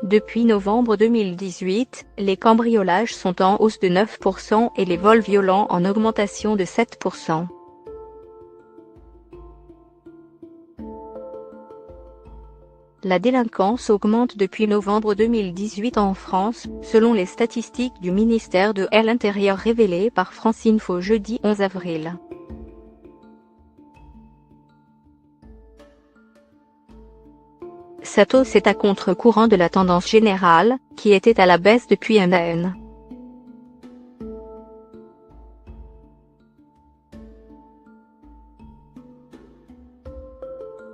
Depuis novembre 2018, les cambriolages sont en hausse de 9% et les vols violents en augmentation de 7%. La délinquance augmente depuis novembre 2018 en France, selon les statistiques du ministère de l'Intérieur révélées par Franceinfo jeudi 11 avril. Cette hausse est à contre-courant de la tendance générale, qui était à la baisse depuis un an.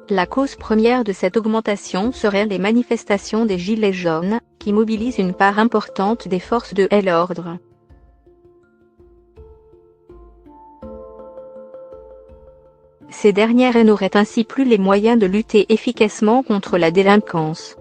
La cause première de cette augmentation serait les manifestations des Gilets jaunes, qui mobilisent une part importante des forces de l'ordre. Ces dernières n'auraient ainsi plus les moyens de lutter efficacement contre la délinquance.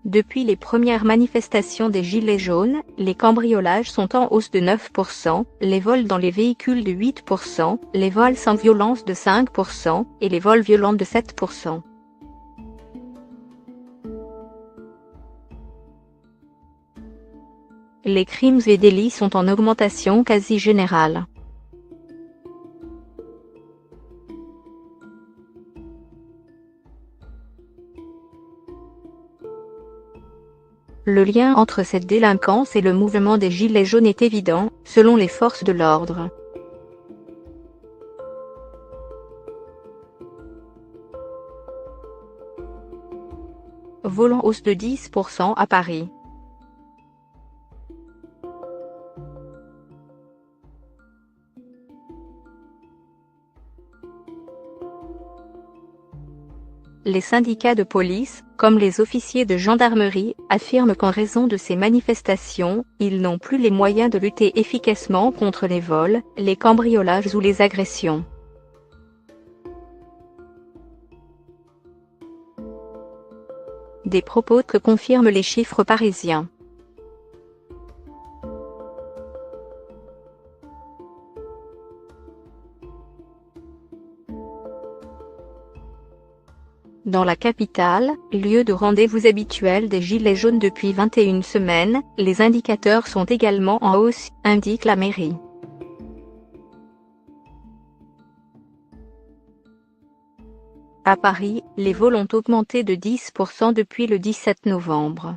Depuis les premières manifestations des Gilets jaunes, les cambriolages sont en hausse de 9%, les vols dans les véhicules de 8%, les vols sans violence de 5% et les vols violents de 7%. Les crimes et délits sont en augmentation quasi générale. Le lien entre cette délinquance et le mouvement des Gilets jaunes est évident, selon les forces de l'ordre. Vol en hausse de 10% à Paris. Les syndicats de police, comme les officiers de gendarmerie, affirment qu'en raison de ces manifestations, ils n'ont plus les moyens de lutter efficacement contre les vols, les cambriolages ou les agressions. Des propos que confirment les chiffres parisiens. Dans la capitale, lieu de rendez-vous habituel des Gilets jaunes depuis 21 semaines, les indicateurs sont également en hausse, indique la mairie. À Paris, les vols ont augmenté de 10% depuis le 17 novembre.